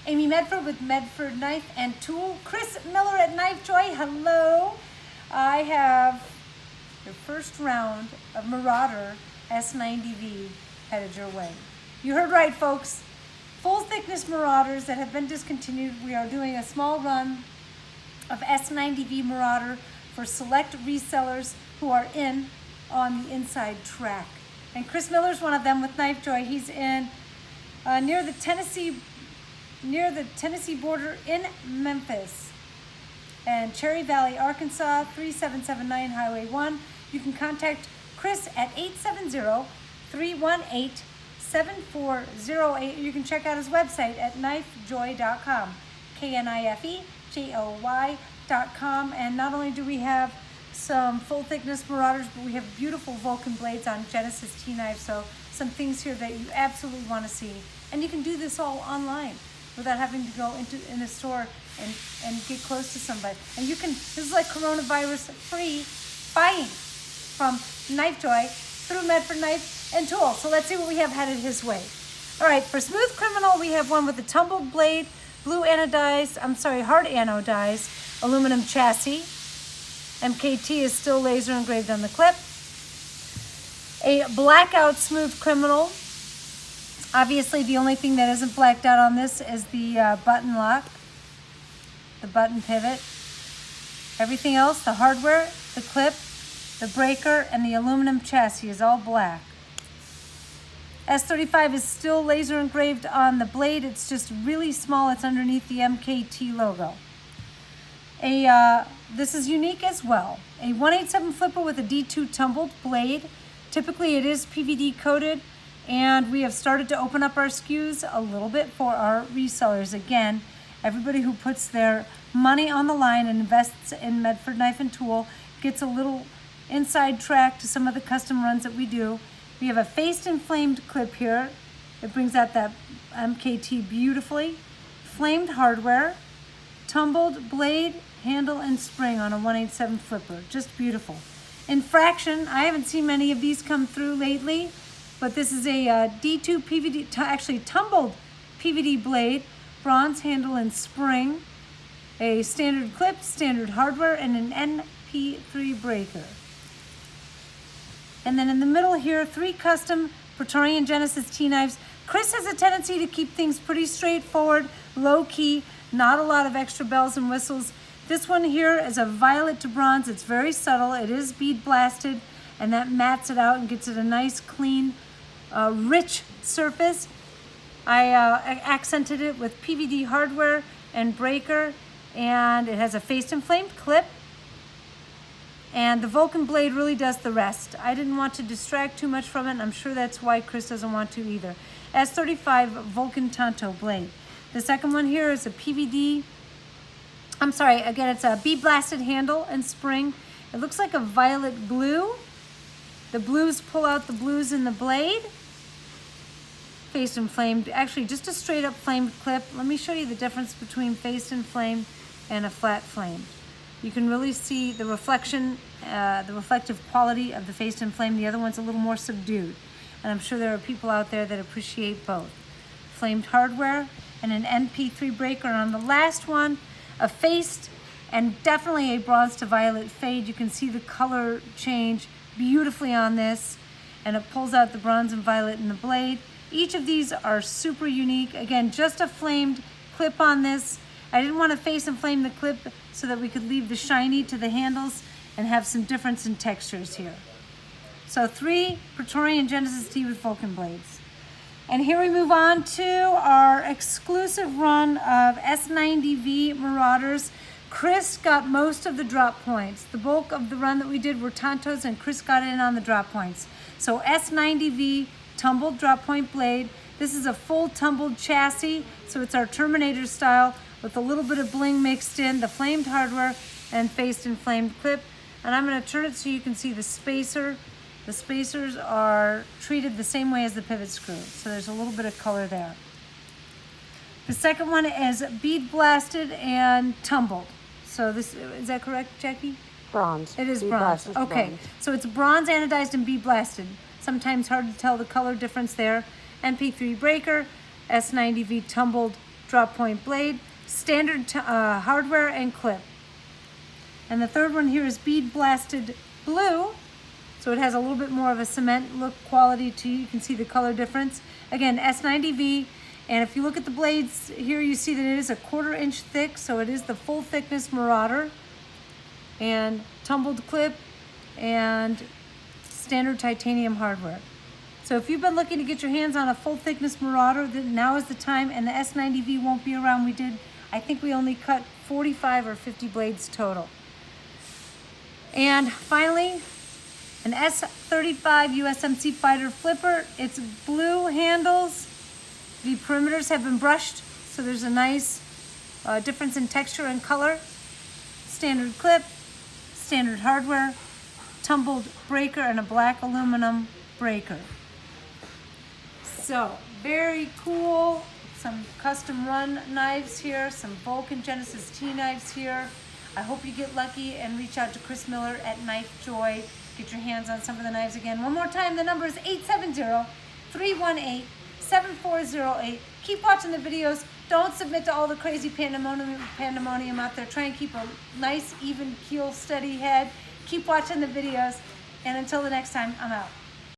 Amy Medford with Medford Knife and Tool. Chris Miller at Knife Joy, hello. I have the first round of Marauder S90V headed your way. You heard right, folks. Full thickness Marauders that have been discontinued. We are doing a small run of S90V Marauder for select resellers who are in on the inside track. And Chris Miller's one of them with Knife Joy. He's in near the Tennessee border in Memphis and Cherry Valley, Arkansas, 3779 Highway 1. You can contact Chris at 870-318-7408. You can check out his website at knifejoy.com, knifejoy.com. And not only do we have some full thickness Marauders, but we have beautiful Vulcan blades on Genesis T-knives. So some things here that you absolutely want to see. And you can do this all online without having to go in a store and get close to somebody. And you can, this is like coronavirus free buying from Knife Joy through Medford Knife and Tool. So let's see what we have headed his way. All right, for Smooth Criminal, we have one with a tumbled blade, hard anodized aluminum chassis. MKT is still laser engraved on the clip. A blackout Smooth Criminal. Obviously, the only thing that isn't blacked out on this is the button lock, the button pivot. Everything else, the hardware, the clip, the breaker, and the aluminum chassis is all black. S35 is still laser engraved on the blade. It's just really small. It's underneath the MKT logo. This is unique as well. A 187 flipper with a D2 tumbled blade. Typically, it is PVD coated. And we have started to open up our SKUs a little bit for our resellers. Again, everybody who puts their money on the line and invests in Medford Knife and Tool gets a little inside track to some of the custom runs that we do. We have a faced and flamed clip here. It brings out that MKT beautifully. Flamed hardware, tumbled blade, handle, and spring on a 187 flipper. Just beautiful. In fraction, I haven't seen many of these come through lately. But this is a D2 PVD, actually tumbled PVD blade, bronze handle and spring, a standard clip, standard hardware, and an NP3 breaker. And then in the middle here, 3 custom Praetorian Genesis T-knives. Chris has a tendency to keep things pretty straightforward, low-key, not a lot of extra bells and whistles. This one here is a violet to bronze. It's very subtle. It is bead blasted, and that mats it out and gets it a nice, clean, rich surface. I accented it with PVD hardware and breaker, and it has a faced and flamed clip, and the Vulcan blade really does the rest. I didn't want to distract too much from it, and I'm sure that's why Chris doesn't want to either. S35 Vulcan Tanto blade. The second one here is a PVD, again, it's a bead blasted handle and spring. It looks like a violet blue. The blues pull out the blues in the blade. Faced and flamed, actually just a straight up flamed clip. Let me show you the difference between faced and flamed and a flat flame. You can really see the reflection, the reflective quality of the faced and flamed. The other one's a little more subdued. And I'm sure there are people out there that appreciate both. Flamed hardware and an NP3 breaker. And on the last one, a faced and definitely a bronze to violet fade. You can see the color change beautifully on this, and it pulls out the bronze and violet in the blade. Each of these are super unique. Again, just a flamed clip on this. I didn't want to face and flame the clip so that we could leave the shiny to the handles and have some difference in textures here. So 3 Praetorian Genesis T with Vulcan blades. And here we move on to our exclusive run of S90V Marauders. Chris got most of the drop points. The bulk of the run that we did were Tantos, and Chris got in on the drop points. So S90V tumbled drop point blade. This is a full tumbled chassis, so it's our Terminator style with a little bit of bling mixed in, the flamed hardware, and faced and flamed clip. And I'm going to turn it so you can see the spacer. The spacers are treated the same way as the pivot screw, so there's a little bit of color there. The second one is bead blasted and tumbled. So this, is that correct, Jackie? Bronze. It is bead bronze. Okay, bronze. so it's bronze anodized and bead blasted. Sometimes hard to tell the color difference there. NP3 breaker, S90V tumbled drop point blade, standard hardware and clip. And the third one here is bead blasted blue. So it has a little bit more of a cement look quality to you. You can see the color difference. Again, S90V. And if you look at the blades here, you see that it is a 1/4 inch thick. So it is the full thickness Marauder. And tumbled clip and standard titanium hardware. So if you've been looking to get your hands on a full thickness Marauder, then now is the time, and the S90V won't be around. I think we only cut 45 or 50 blades total. And finally, an S35 USMC fighter flipper. It's blue handles. The perimeters have been brushed, so there's a nice difference in texture and color. Standard clip, standard hardware, tumbled breaker, and a black aluminum breaker. So, very cool. Some custom run knives here, some Vulcan Genesis T knives here. I hope you get lucky and reach out to Chris Miller at Knife Joy. Get your hands on some of the knives again. One more time, the number is 870-318-7408. Keep watching the videos. Don't submit to all the crazy pandemonium out there. Try and keep a nice, even keel, steady head. Keep watching the videos. And until the next time, I'm out.